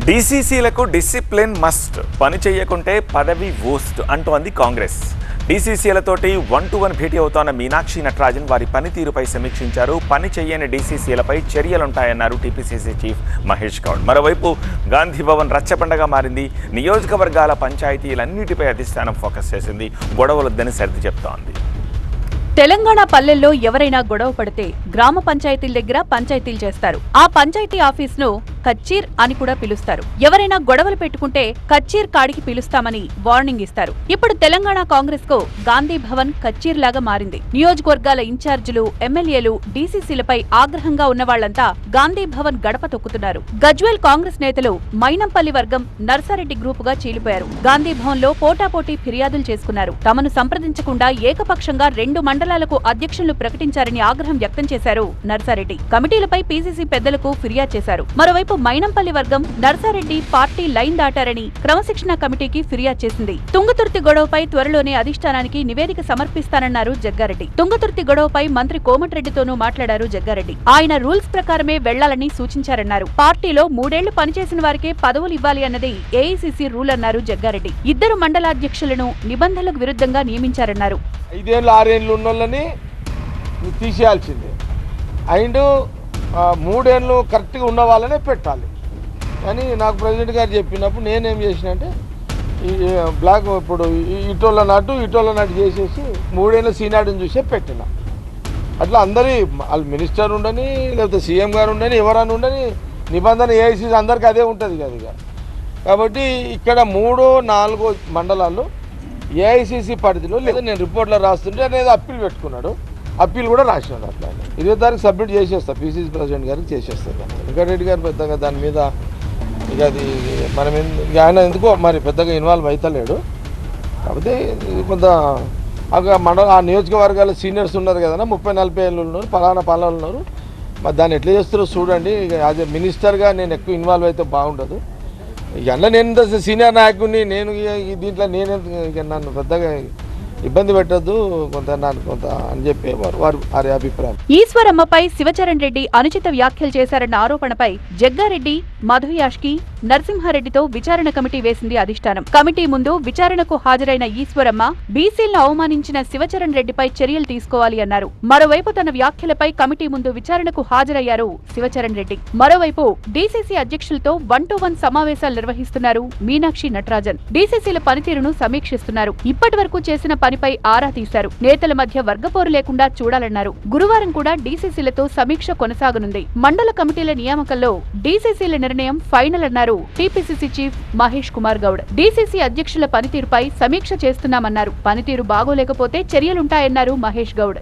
డీసీసీలకు discipline must, పని చేయకుంటే పదవి వోస్ట్ అంటోంది కాంగ్రెస్. డీసీసీలతోటి 1-to-1 భేటీ అవుతోన్న మీనాక్షి నటరాజన్ వారి పనితీరుపై సమీక్షించారు. పని చేయని డీసీసీలపై చర్యలుంటాయన్నారు టీపీసీసీ చీఫ్ మహేష్ గౌడ్. మరోవైపు గాంధీ భవన్ రచ్చబండగా మారింది. నియోజకవర్గాల పంచాయతీలన్నిటిపై అధిష్టానం ఫోకస్ చేసింది. గొడవలొద్దని సర్ది చెప్తోంది. తెలంగాణ పల్లెల్లో ఎవరైనా గొడవ పడితే గ్రామ పంచాయతీల దగ్గర పంచాయతీలు చేస్తారు. ఆ పంచాయతీ ఆఫీస్ను కచ్చీర్ అని కూడా పిలుస్తారు. ఎవరైనా గొడవలు పెట్టుకుంటే కచ్చీర్ కాడికి పిలుస్తామని వార్నింగ్ ఇస్తారు. ఇప్పుడు తెలంగాణ కాంగ్రెస్ కు గాంధీ భవన్ కచ్చీర్ లాగా మారింది. నియోజకవర్గాల ఇన్ఛార్జీలు, ఎమ్మెల్యేలు, డీసీసీలపై ఆగ్రహంగా ఉన్న వాళ్లంతా గాంధీ భవన్ గడప తొక్కుతున్నారు. గజ్వేల్ కాంగ్రెస్ నేతలు మైనంపల్లి వర్గం నర్సారెడ్డి గ్రూపుగా చీలిపోయారు. గాంధీ భవన్ లో పోటాపోటీ ఫిర్యాదులు చేసుకున్నారు. తమను సంప్రదించకుండా ఏకపక్షంగా 2 మండలాలకు అధ్యక్షులు ప్రకటించారని ఆగ్రహం వ్యక్తం చేశారు నర్సారెడ్డి. కమిటీలపై పీసీసీ పెద్దలకు ఫిర్యాదు చేశారు. మరోవైపు మైనంపల్లి వర్గం నర్సారెడ్డి పార్టీ లైన్ దాటారని క్రమశిక్షణ కమిటీకి ఫిర్యాదు చేసింది. తుంగతుర్తి గొడవపై త్వరలోనే అధిష్టానానికి నివేదిక సమర్పిస్తానన్నారు జగ్గారెడ్డి. తుంగతుర్తి గొడవపై మంత్రి కోమటిరెడ్డితోనూ మాట్లాడారు జగ్గారెడ్డి. ఆయన రూల్స్ ప్రకారమే వెళ్లాలని సూచించారన్నారు. పార్టీలో 3 ఏళ్లు పనిచేసిన వారికే పదవులు ఇవ్వాలి అన్నది ఏఐసీసీ రూల్ అన్నారు జగ్గారెడ్డి. 2 మండలాధ్యక్షులను నిబంధనలకు విరుద్ధంగా నియమించారన్నారు. 5 ఏళ్ళు 6 ఏళ్ళు ఉన్నోళ్ళని తీసేయాల్సిందే. అండ్ 3 ఏళ్ళు కరెక్ట్గా ఉన్న వాళ్ళనే పెట్టాలి అని నాకు ప్రెసిడెంట్ గారు చెప్పినప్పుడు నేనేం చేసిన అంటే ఈ బ్లాక్ ఇప్పుడు ఇటోళ్ళ నాటు చేసేసి 3 ఏళ్ళ సీనియార్ని చూసే పెట్టిన. అట్లా అందరి వాళ్ళు మినిస్టర్ ఉండని లేకపోతే సీఎం గారు ఉండని ఎవరైనా ఉండని నిబంధన ఏఐసీసీ అందరికీ అదే ఉంటుంది కదా. ఇక కాబట్టి ఇక్కడ 3-4 మండలాల్లో ఏఐసీసీ పరిధిలో లేదా నేను రిపోర్ట్లో రాస్తుంటే అనేది అప్పీల్ పెట్టుకున్నాడు. అప్పీల్ కూడా రాసినాడు. అట్లా 20 తారీఖు సబ్మిట్ చేసేస్తా, పీసీసీ ప్రెసిడెంట్ గారికి చేసేస్తాను. వెంకటరెడ్డి గారు పెద్దగా దాని మీద ఇక అది మనం ఆయన ఎందుకో మరి పెద్దగా ఇన్వాల్వ్ అవుతలేడు. కాకపోతే కొంత ఆ నియోజకవర్గాల సీనియర్స్ ఉన్నారు కదా, 30-40 ఏళ్ళు ఉన్నారు, పలానా ఉన్నారు. మరి దాన్ని ఎట్లా చేస్తారో చూడండి. ఇక యాజ్ ఎ మినిస్టర్గా నేను ఎక్కువ ఇన్వాల్వ్ అయితే బాగుండదు. ఇక నేను సీనియర్ నాయకుడిని, నేను దీంట్లో నన్ను పెద్దగా ఇబ్బంది పెట్టద్దు కొంత అని చెప్పి వారి అభిప్రాయం. ఈశ్వరమ్మపై శివచరణ్ రెడ్డి అనుచిత వ్యాఖ్యలు చేశారన్న ఆరోపణపై జగ్గారెడ్డి, మధుయాష్కి, నరసింహారెడ్డితో విచారణ కమిటీ వేసింది అధిష్టానం. కమిటీ ముందు విచారణకు హాజరైన ఈశ్వరమ్మ బీసీలను అవమానించిన శివచరణ్ రెడ్డిపై చర్యలు తీసుకోవాలి అన్నారు. మరోవైపు తన వ్యాఖ్యలపై కమిటీ ముందు విచారణకు హాజరయ్యారు శివచరణ్ రెడ్డి. మరోవైపు డీసీసీ అధ్యక్షులతో 1-to-1 సమావేశాలు నిర్వహిస్తున్నారు మీనాక్షి నటరాజన్. డీసీసీల పనితీరును సమీక్షిస్తున్నారు. ఇప్పటి వరకు చేసిన పనిపై ఆరా తీశారు. నేతల మధ్య వర్గపోరు లేకుండా చూడాలన్నారు. గురువారం కూడా డీసీసీలతో సమీక్ష కొనసాగనుంది. మండల కమిటీల నియామకంలో డీసీసీల నిర్ణయం ఫైనల్ అన్నారు TPCC chief Mahesh Kumar Goud. DCC అధ్యక్షుల పనితీరుపై సమీక్ష చేస్తున్నామన్నారు. పనితీరు బాగోలేకపోతే చర్యలుంటాయన్నారు మహేష్ గౌడ్.